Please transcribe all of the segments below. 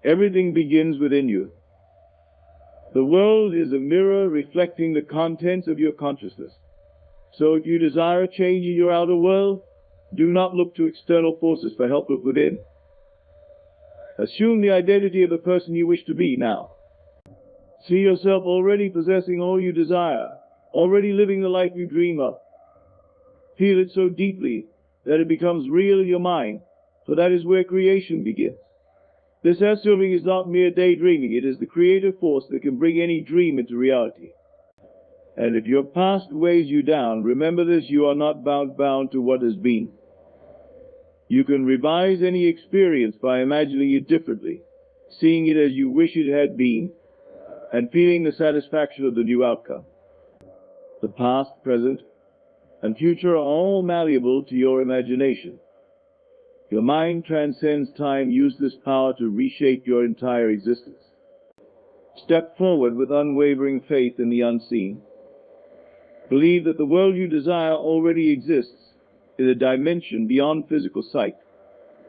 Everything begins within you. The world is a mirror reflecting the contents of your consciousness. So if you desire a change in your outer world, do not look to external forces for help from within. Assume the identity of the person you wish to be now. See yourself already possessing all you desire, already living the life you dream of. Feel it so deeply that it becomes real in your mind, for that is where creation begins. This assuming is not mere daydreaming, it is the creative force that can bring any dream into reality. And if your past weighs you down, remember this: you are not bound to what has been. You can revise any experience by imagining it differently, seeing it as you wish it had been, and feeling the satisfaction of the new outcome. The past, present, and future are all malleable to your imagination. Your mind transcends time. Use this power to reshape your entire existence. Step forward with unwavering faith in the unseen. Believe that the world you desire already exists in a dimension beyond physical sight,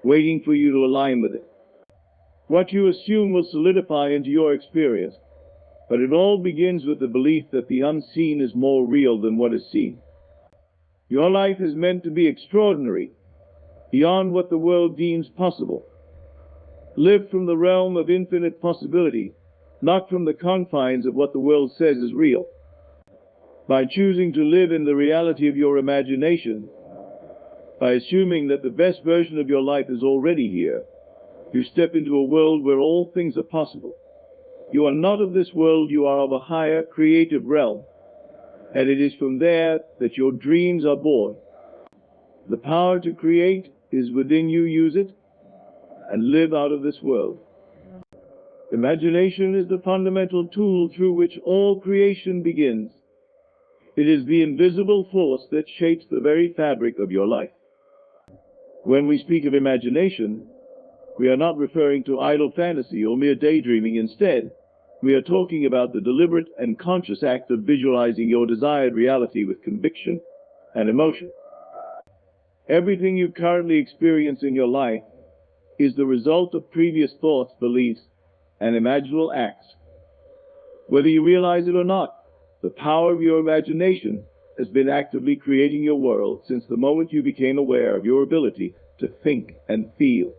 waiting for you to align with it. What you assume will solidify into your experience, but it all begins with the belief that the unseen is more real than what is seen. Your life is meant to be extraordinary, beyond what the world deems possible. Live from the realm of infinite possibility, not from the confines of what the world says is real. By choosing to live in the reality of your imagination, by assuming that the best version of your life is already here, you step into a world where all things are possible. You are not of this world, you are of a higher creative realm, and it is from there that your dreams are born. The power to create is within you. Use it and live out of this world. Imagination is the fundamental tool through which all creation begins. It is the invisible force that shapes the very fabric of your life. When we speak of imagination, we are not referring to idle fantasy or mere daydreaming. Instead, we are talking about the deliberate and conscious act of visualizing your desired reality with conviction and emotion. Everything you currently experience in your life is the result of previous thoughts, beliefs, and imaginal acts. Whether you realize it or not, the power of your imagination has been actively creating your world since the moment you became aware of your ability to think and feel.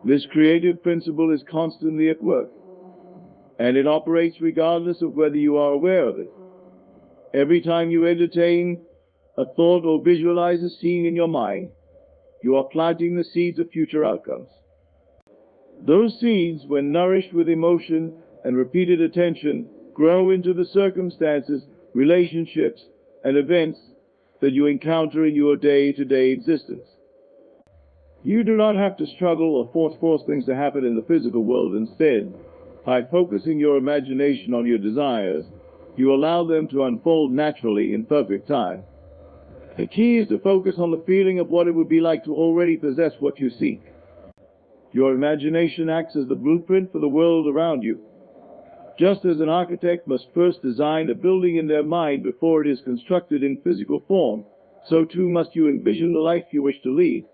This creative principle is constantly at work, and it operates regardless of whether you are aware of it. Every time you entertain a thought or visualize a scene in your mind, you are planting the seeds of future outcomes. Those seeds, when nourished with emotion and repeated attention, grow into the circumstances, relationships, and events that you encounter in your day-to-day existence. You do not have to struggle or force things to happen in the physical world. Instead, by focusing your imagination on your desires, you allow them to unfold naturally in perfect time. The key is to focus on the feeling of what it would be like to already possess what you seek. Your imagination acts as the blueprint for the world around you. Just as an architect must first design a building in their mind before it is constructed in physical form, so too must you envision the life you wish to lead.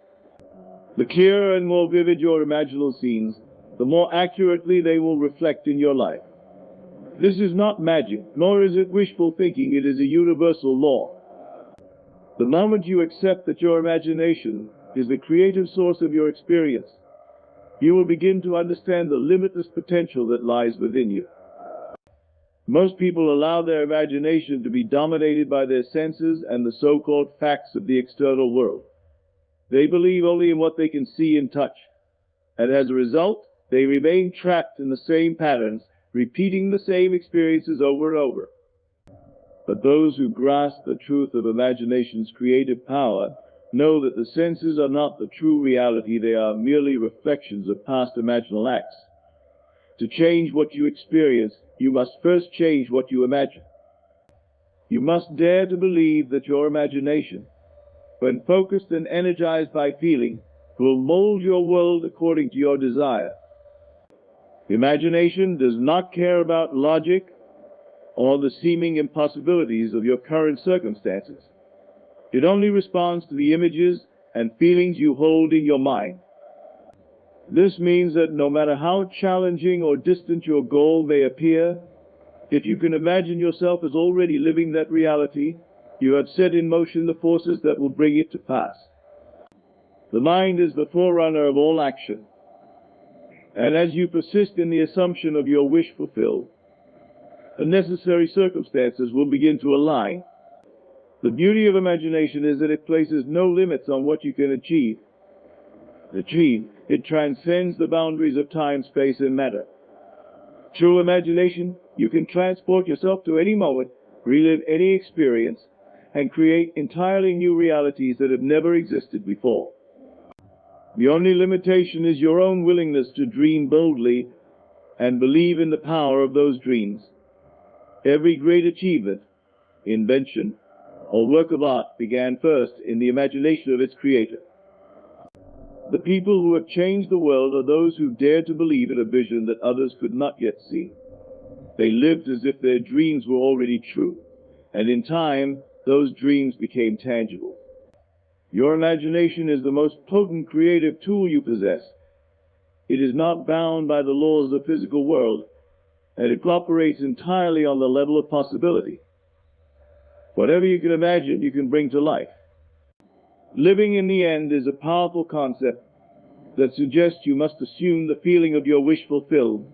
The clearer and more vivid your imaginal scenes, the more accurately they will reflect in your life. This is not magic, nor is it wishful thinking. It is a universal law. The moment you accept that your imagination is the creative source of your experience, you will begin to understand the limitless potential that lies within you. Most people allow their imagination to be dominated by their senses and the so-called facts of the external world. They believe only in what they can see and touch, and as a result, they remain trapped in the same patterns, repeating the same experiences over and over. But those who grasp the truth of imagination's creative power know that the senses are not the true reality. They are merely reflections of past imaginal acts. To change what you experience, you must first change what you imagine. You must dare to believe that your imagination, when focused and energized by feeling, will mold your world according to your desire. Imagination does not care about logic or the seeming impossibilities of your current circumstances. It only responds to the images and feelings you hold in your mind. This means that no matter how challenging or distant your goal may appear, if you can imagine yourself as already living that reality, you have set in motion the forces that will bring it to pass. The mind is the forerunner of all action, and as you persist in the assumption of your wish fulfilled, the necessary circumstances will begin to align. The beauty of imagination is that it places no limits on what you can achieve. It transcends the boundaries of time, space, and matter. Through imagination, you can transport yourself to any moment, relive any experience, and create entirely new realities that have never existed before. The only limitation is your own willingness to dream boldly and believe in the power of those dreams. Every great achievement, invention, or work of art began first in the imagination of its creator. The people who have changed the world are those who dared to believe in a vision that others could not yet see. They lived as if their dreams were already true, and in time, those dreams became tangible. Your imagination is the most potent creative tool you possess. It is not bound by the laws of the physical world, and it operates entirely on the level of possibility. Whatever you can imagine, you can bring to life. Living in the end is a powerful concept that suggests you must assume the feeling of your wish fulfilled,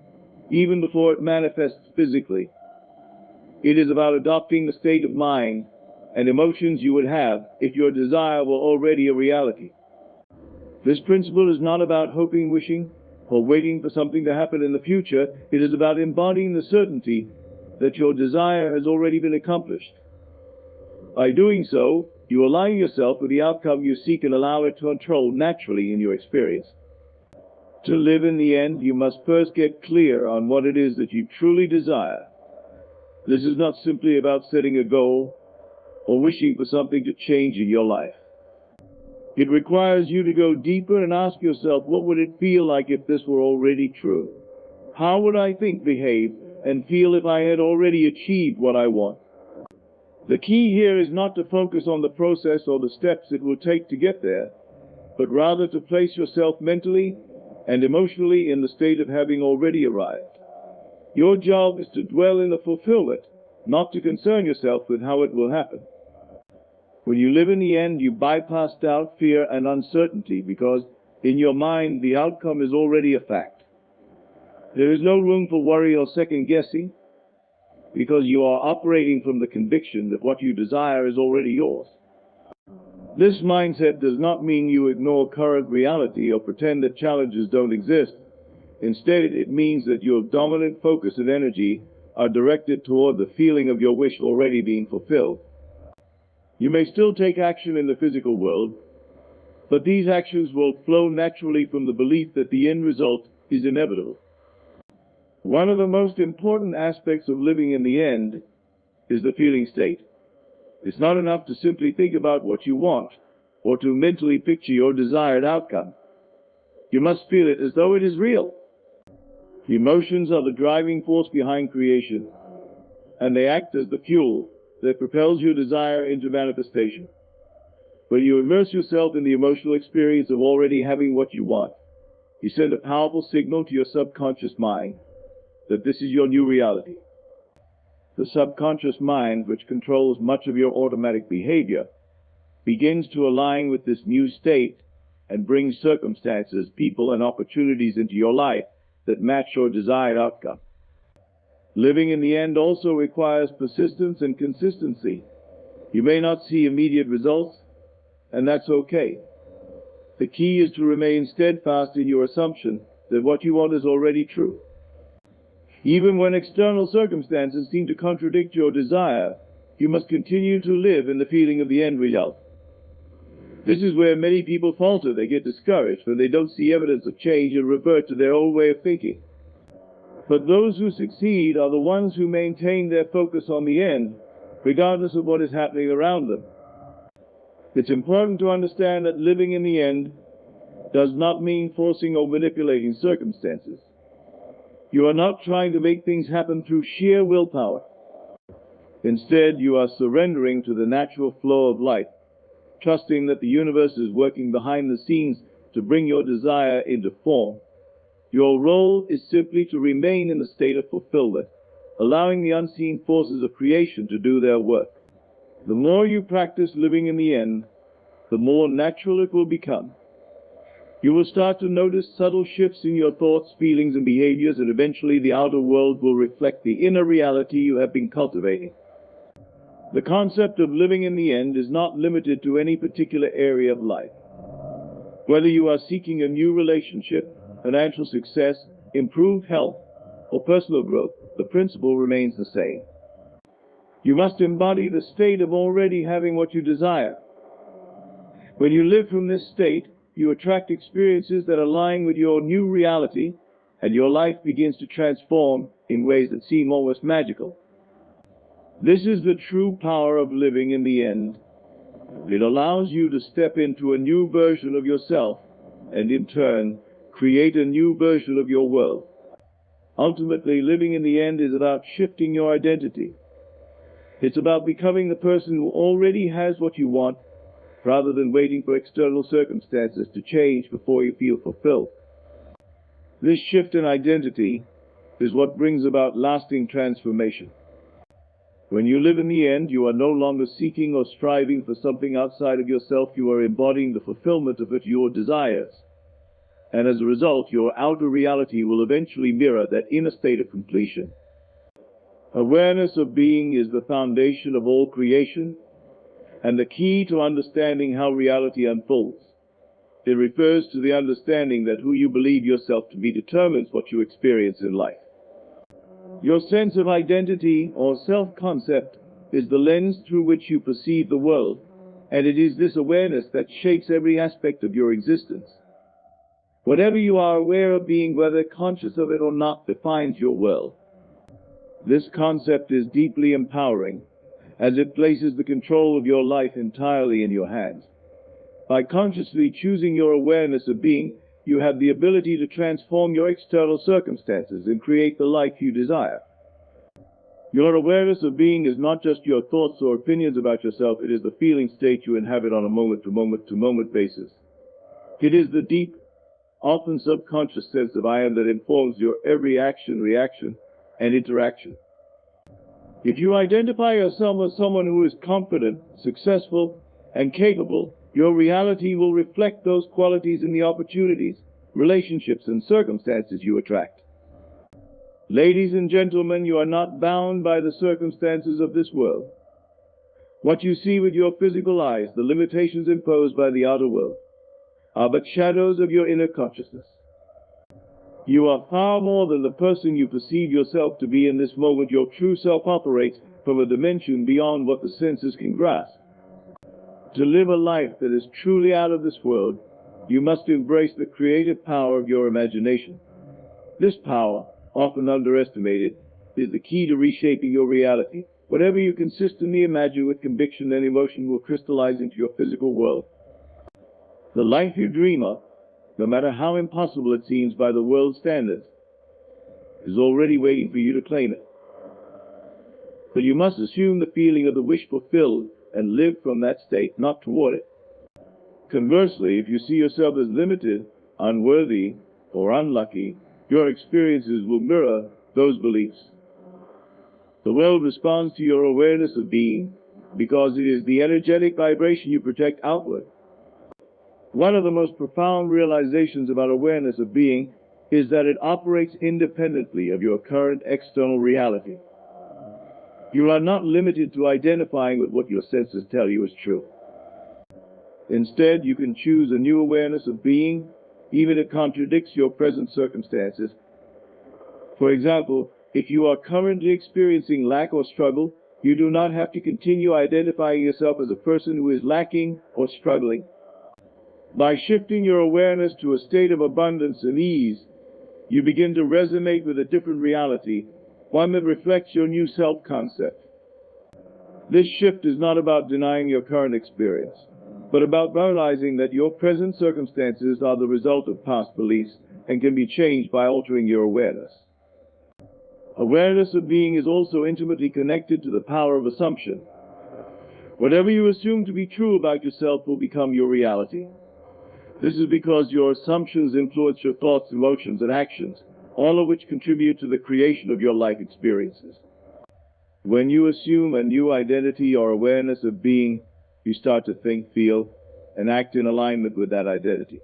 even before it manifests physically. It is about adopting the state of mind and emotions you would have if your desire were already a reality. This principle is not about hoping, wishing, or waiting for something to happen in the future. It is about embodying the certainty that your desire has already been accomplished. By doing so, you align yourself with the outcome you seek and allow it to unfold naturally in your experience. To live in the end, you must first get clear on what it is that you truly desire. This is not simply about setting a goal or wishing for something to change in your life. It requires you to go deeper and ask yourself, what would it feel like if this were already true? How would I think, behave, and feel if I had already achieved what I want? The key here is not to focus on the process or the steps it will take to get there, but rather to place yourself mentally and emotionally in the state of having already arrived. Your job is to dwell in the fulfillment, not to concern yourself with how it will happen. When you live in the end, you bypass doubt, fear, and uncertainty because in your mind the outcome is already a fact. There is no room for worry or second guessing, because you are operating from the conviction that what you desire is already yours. This mindset does not mean you ignore current reality or pretend that challenges don't exist. Instead, it means that your dominant focus and energy are directed toward the feeling of your wish already being fulfilled. You may still take action in the physical world, but these actions will flow naturally from the belief that the end result is inevitable. One of the most important aspects of living in the end is the feeling state. It's not enough to simply think about what you want or to mentally picture your desired outcome. You must feel it as though it is real. Emotions are the driving force behind creation, and they act as the fuel that propels your desire into manifestation. When you immerse yourself in the emotional experience of already having what you want, you send a powerful signal to your subconscious mind that this is your new reality. The subconscious mind, which controls much of your automatic behavior, begins to align with this new state and brings circumstances, people, and opportunities into your life that match your desired outcome. Living in the end also requires persistence and consistency. You may not see immediate results, and that's okay. The key is to remain steadfast in your assumption that what you want is already true. Even when external circumstances seem to contradict your desire, you must continue to live in the feeling of the end result. This is where many people falter. They get discouraged when they don't see evidence of change and revert to their old way of thinking. But those who succeed are the ones who maintain their focus on the end, regardless of what is happening around them. It's important to understand that living in the end does not mean forcing or manipulating circumstances. You are not trying to make things happen through sheer willpower. Instead, you are surrendering to the natural flow of life, trusting that the universe is working behind the scenes to bring your desire into form. Your role is simply to remain in the state of fulfillment, allowing the unseen forces of creation to do their work. The more you practice living in the end, the more natural it will become. You will start to notice subtle shifts in your thoughts, feelings, and behaviors, and eventually the outer world will reflect the inner reality you have been cultivating. The concept of living in the end is not limited to any particular area of life. Whether you are seeking a new relationship, financial success, improved health, or personal growth, the principle remains the same. You must embody the state of already having what you desire. When you live from this state, you attract experiences that align with your new reality, and your life begins to transform in ways that seem almost magical. This is the true power of living in the end. It allows you to step into a new version of yourself, and in turn, create a new version of your world. Ultimately, living in the end is about shifting your identity. It's about becoming the person who already has what you want, rather than waiting for external circumstances to change before you feel fulfilled. This shift in identity is what brings about lasting transformation. When you live in the end, you are no longer seeking or striving for something outside of yourself. You are embodying the fulfillment of your desires. And as a result, your outer reality will eventually mirror that inner state of completion. Awareness of being is the foundation of all creation, and the key to understanding how reality unfolds. It refers to the understanding that who you believe yourself to be determines what you experience in life. Your sense of identity or self-concept is the lens through which you perceive the world, and it is this awareness that shapes every aspect of your existence. Whatever you are aware of being, whether conscious of it or not, defines your world. This concept is deeply empowering, as it places the control of your life entirely in your hands. By consciously choosing your awareness of being, you have the ability to transform your external circumstances and create the life you desire. Your awareness of being is not just your thoughts or opinions about yourself, it is the feeling state you inhabit on a moment-to-moment basis. It is the deep, often subconscious sense of I am that informs your every action, reaction, and interaction. If you identify yourself as someone who is confident, successful, and capable, your reality will reflect those qualities in the opportunities, relationships, and circumstances you attract. Ladies and gentlemen, you are not bound by the circumstances of this world. What you see with your physical eyes, the limitations imposed by the outer world, are but shadows of your inner consciousness. You are far more than the person you perceive yourself to be in this moment. Your true self operates from a dimension beyond what the senses can grasp. To live a life that is truly out of this world, you must embrace the creative power of your imagination. This power, often underestimated, is the key to reshaping your reality. Whatever you consistently imagine with conviction and emotion will crystallize into your physical world. The life you dream of, no matter how impossible it seems by the world's standards, is already waiting for you to claim it. But you must assume the feeling of the wish fulfilled and live from that state, not toward it. Conversely, if you see yourself as limited, unworthy, or unlucky, your experiences will mirror those beliefs. The world responds to your awareness of being because it is the energetic vibration you project outward. One of the most profound realizations about awareness of being is that it operates independently of your current external reality. You are not limited to identifying with what your senses tell you is true. Instead, you can choose a new awareness of being, even if it contradicts your present circumstances. For example, if you are currently experiencing lack or struggle, you do not have to continue identifying yourself as a person who is lacking or struggling. By shifting your awareness to a state of abundance and ease, you begin to resonate with a different reality, one that reflects your new self-concept. This shift is not about denying your current experience, but about realizing that your present circumstances are the result of past beliefs and can be changed by altering your awareness. Awareness of being is also intimately connected to the power of assumption. Whatever you assume to be true about yourself will become your reality. This is because your assumptions influence your thoughts, emotions, and actions, all of which contribute to the creation of your life experiences. When you assume a new identity or awareness of being, you start to think, feel, and act in alignment with that identity.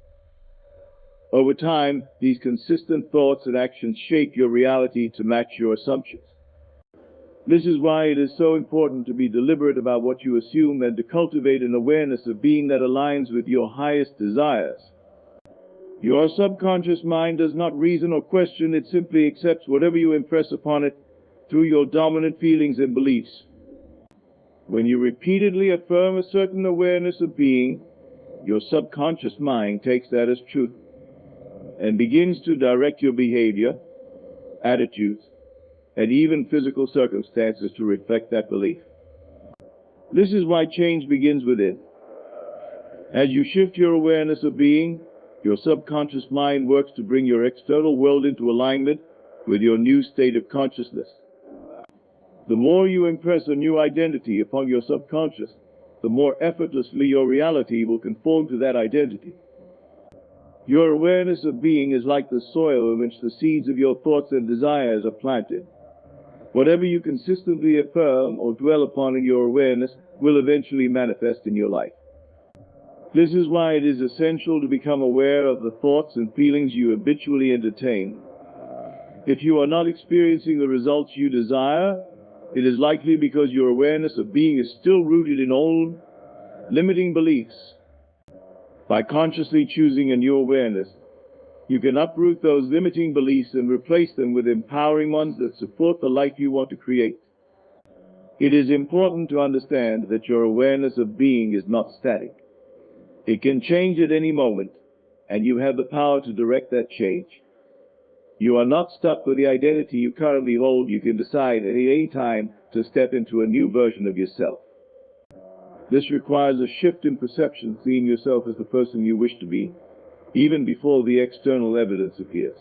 Over time, these consistent thoughts and actions shape your reality to match your assumptions. This is why it is so important to be deliberate about what you assume and to cultivate an awareness of being that aligns with your highest desires. Your subconscious mind does not reason or question, it simply accepts whatever you impress upon it through your dominant feelings and beliefs. When you repeatedly affirm a certain awareness of being, your subconscious mind takes that as truth and begins to direct your behavior, attitudes, and even physical circumstances to reflect that belief. This is why change begins within. As you shift your awareness of being, your subconscious mind works to bring your external world into alignment with your new state of consciousness. The more you impress a new identity upon your subconscious, the more effortlessly your reality will conform to that identity. Your awareness of being is like the soil in which the seeds of your thoughts and desires are planted. Whatever you consistently affirm or dwell upon in your awareness will eventually manifest in your life. This is why it is essential to become aware of the thoughts and feelings you habitually entertain. If you are not experiencing the results you desire, it is likely because your awareness of being is still rooted in old, limiting beliefs. By consciously choosing a new awareness, you can uproot those limiting beliefs and replace them with empowering ones that support the life you want to create. It is important to understand that your awareness of being is not static. It can change at any moment, and you have the power to direct that change. You are not stuck with the identity you currently hold. You can decide at any time to step into a new version of yourself. This requires a shift in perception, seeing yourself as the person you wish to be, even before the external evidence appears.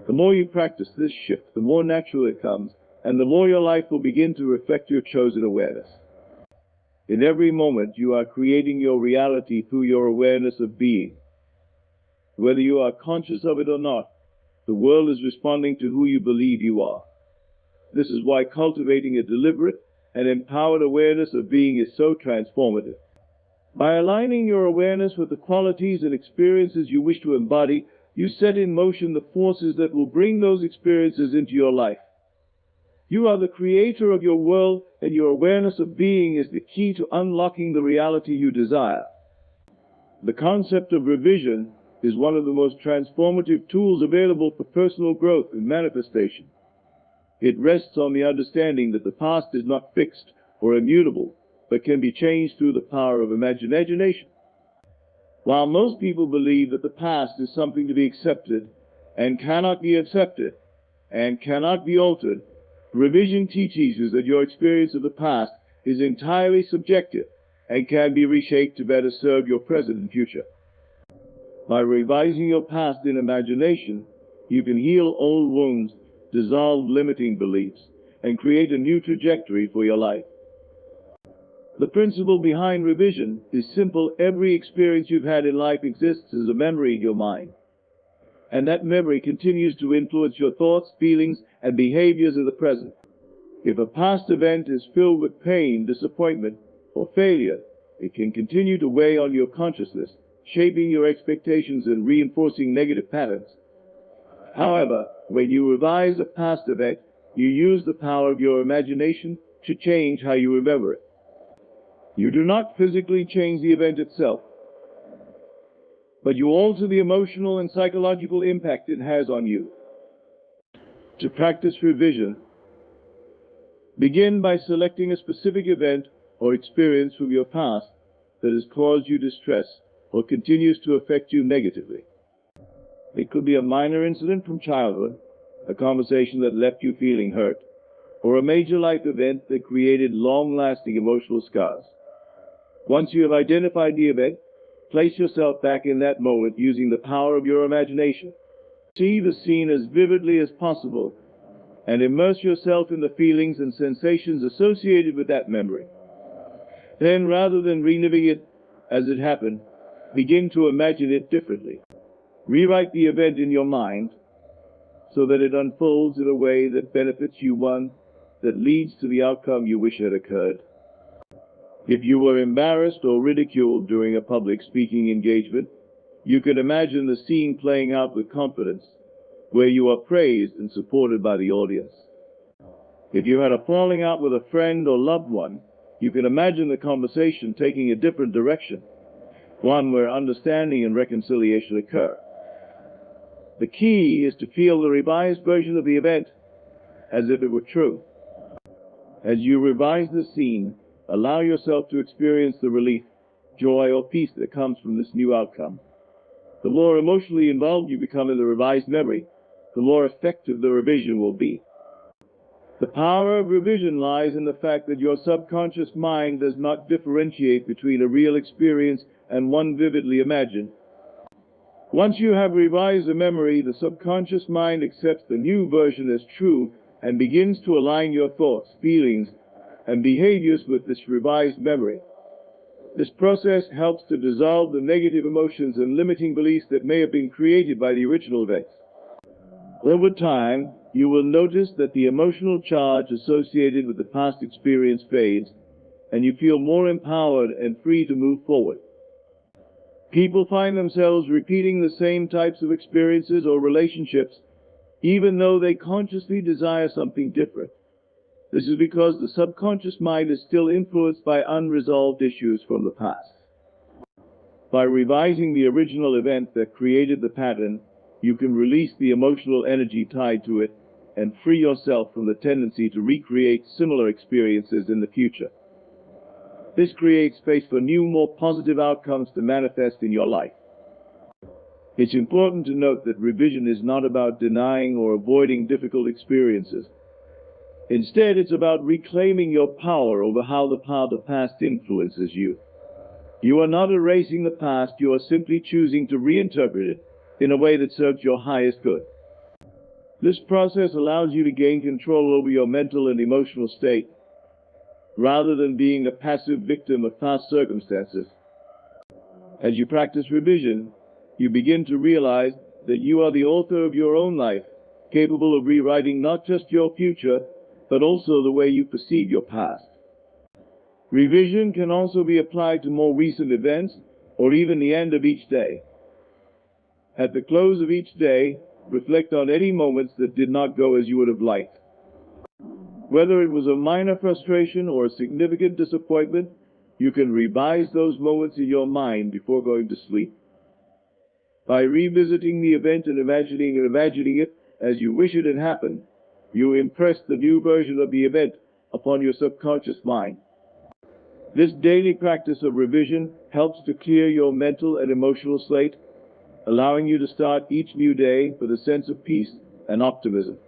The more you practice this shift, the more natural it comes, and the more your life will begin to reflect your chosen awareness. In every moment, you are creating your reality through your awareness of being. Whether you are conscious of it or not, the world is responding to who you believe you are. This is why cultivating a deliberate and empowered awareness of being is so transformative. By aligning your awareness with the qualities and experiences you wish to embody, you set in motion the forces that will bring those experiences into your life. You are the creator of your world, and your awareness of being is the key to unlocking the reality you desire. The concept of revision is one of the most transformative tools available for personal growth and manifestation. It rests on the understanding that the past is not fixed or immutable, but can be changed through the power of imagination. While most people believe that the past is something to be accepted and cannot be altered, revision teaches you that your experience of the past is entirely subjective and can be reshaped to better serve your present and future. By revising your past in imagination, you can heal old wounds, dissolve limiting beliefs, and create a new trajectory for your life. The principle behind revision is simple. Every experience you've had in life exists as a memory in your mind, and that memory continues to influence your thoughts, feelings, and behaviors of the present. If a past event is filled with pain, disappointment, or failure, it can continue to weigh on your consciousness, shaping your expectations and reinforcing negative patterns. However, when you revise a past event, you use the power of your imagination to change how you remember it. You do not physically change the event itself, but you alter the emotional and psychological impact it has on you. To practice revision, begin by selecting a specific event or experience from your past that has caused you distress or continues to affect you negatively. It could be a minor incident from childhood, a conversation that left you feeling hurt, or a major life event that created long-lasting emotional scars. Once you have identified the event, place yourself back in that moment using the power of your imagination. See the scene as vividly as possible and immerse yourself in the feelings and sensations associated with that memory. Then, rather than reliving it as it happened, begin to imagine it differently. Rewrite the event in your mind so that it unfolds in a way that benefits you, one that leads to the outcome you wish had occurred. If you were embarrassed or ridiculed during a public speaking engagement, you can imagine the scene playing out with confidence, where you are praised and supported by the audience. If you had a falling out with a friend or loved one, you can imagine the conversation taking a different direction, one where understanding and reconciliation occur. The key is to feel the revised version of the event as if it were true. As you revise the scene, allow yourself to experience the relief, joy, or peace that comes from this new outcome. The more emotionally involved you become in the revised memory, the more effective the revision will be. The power of revision lies in the fact that your subconscious mind does not differentiate between a real experience and one vividly imagined. Once you have revised a memory, the subconscious mind accepts the new version as true and begins to align your thoughts, feelings, and behaviors with this revised memory. This process helps to dissolve the negative emotions and limiting beliefs that may have been created by the original events. Over time, you will notice that the emotional charge associated with the past experience fades, and you feel more empowered and free to move forward. People find themselves repeating the same types of experiences or relationships, even though they consciously desire something different. This is because the subconscious mind is still influenced by unresolved issues from the past. By revising the original event that created the pattern, you can release the emotional energy tied to it and free yourself from the tendency to recreate similar experiences in the future. This creates space for new, more positive outcomes to manifest in your life. It's important to note that revision is not about denying or avoiding difficult experiences. Instead, it's about reclaiming your power over how the past influences you. You are not erasing the past, you are simply choosing to reinterpret it in a way that serves your highest good. This process allows you to gain control over your mental and emotional state, rather than being a passive victim of past circumstances. As you practice revision, you begin to realize that you are the author of your own life, capable of rewriting not just your future, but also the way you perceive your past. Revision can also be applied to more recent events, or even the end of each day. At the close of each day, reflect on any moments that did not go as you would have liked. Whether it was a minor frustration or a significant disappointment, you can revise those moments in your mind before going to sleep. By revisiting the event and imagining it as you wish it had happened, you impress the new version of the event upon your subconscious mind. This daily practice of revision helps to clear your mental and emotional slate, allowing you to start each new day with a sense of peace and optimism.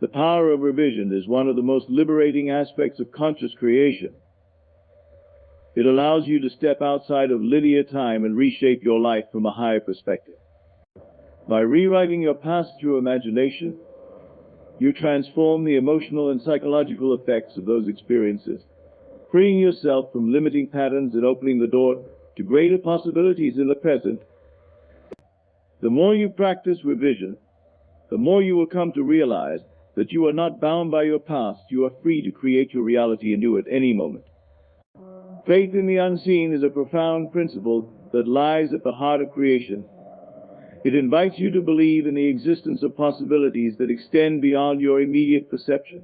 The power of revision is one of the most liberating aspects of conscious creation. It allows you to step outside of linear time and reshape your life from a higher perspective. By rewriting your past through imagination, you transform the emotional and psychological effects of those experiences, freeing yourself from limiting patterns and opening the door to greater possibilities in the present. The more you practice revision, the more you will come to realize that you are not bound by your past. You are free to create your reality anew at any moment. Faith in the unseen is a profound principle that lies at the heart of creation. It invites you to believe in the existence of possibilities that extend beyond your immediate perception.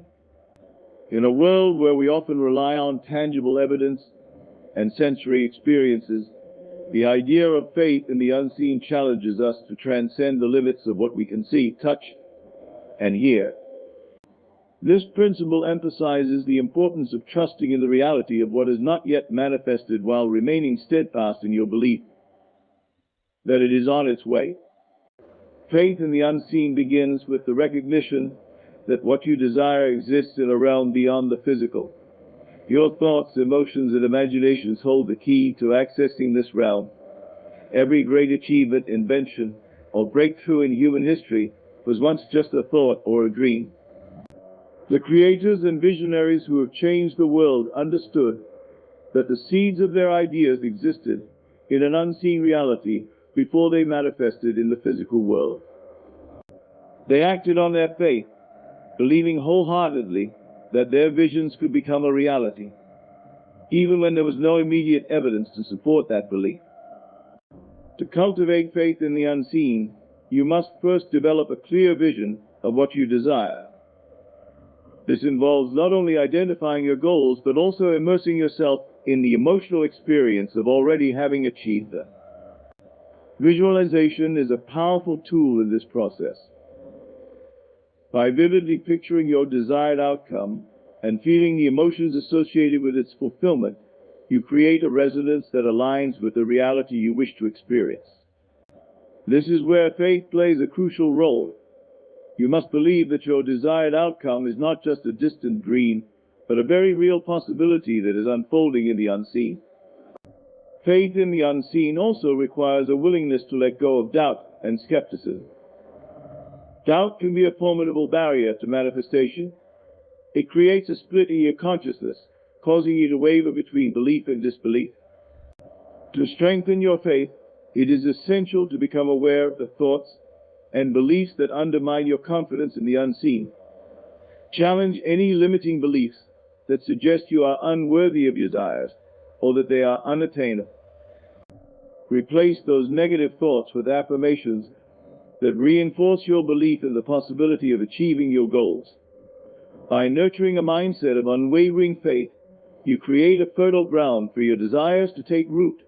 In a world where we often rely on tangible evidence and sensory experiences, the idea of faith in the unseen challenges us to transcend the limits of what we can see, touch, and hear. This principle emphasizes the importance of trusting in the reality of what is not yet manifested while remaining steadfast in your belief that it is on its way. Faith in the unseen begins with the recognition that what you desire exists in a realm beyond the physical. Your thoughts, emotions, and imaginations hold the key to accessing this realm. Every great achievement, invention, or breakthrough in human history was once just a thought or a dream. The creators and visionaries who have changed the world understood that the seeds of their ideas existed in an unseen reality before they manifested in the physical world. They acted on their faith, believing wholeheartedly that their visions could become a reality, even when there was no immediate evidence to support that belief. To cultivate faith in the unseen, you must first develop a clear vision of what you desire. This involves not only identifying your goals, but also immersing yourself in the emotional experience of already having achieved them. Visualization is a powerful tool in this process. By vividly picturing your desired outcome and feeling the emotions associated with its fulfillment, you create a resonance that aligns with the reality you wish to experience. This is where faith plays a crucial role. You must believe that your desired outcome is not just a distant dream, but a very real possibility that is unfolding in the unseen. Faith in the unseen also requires a willingness to let go of doubt and skepticism. Doubt can be a formidable barrier to manifestation. It creates a split in your consciousness, causing you to waver between belief and disbelief. To strengthen your faith, it is essential to become aware of the thoughts and beliefs that undermine your confidence in the unseen. Challenge any limiting beliefs that suggest you are unworthy of your desires or that they are unattainable. Replace those negative thoughts with affirmations that reinforce your belief in the possibility of achieving your goals. By nurturing a mindset of unwavering faith, you create a fertile ground for your desires to take root.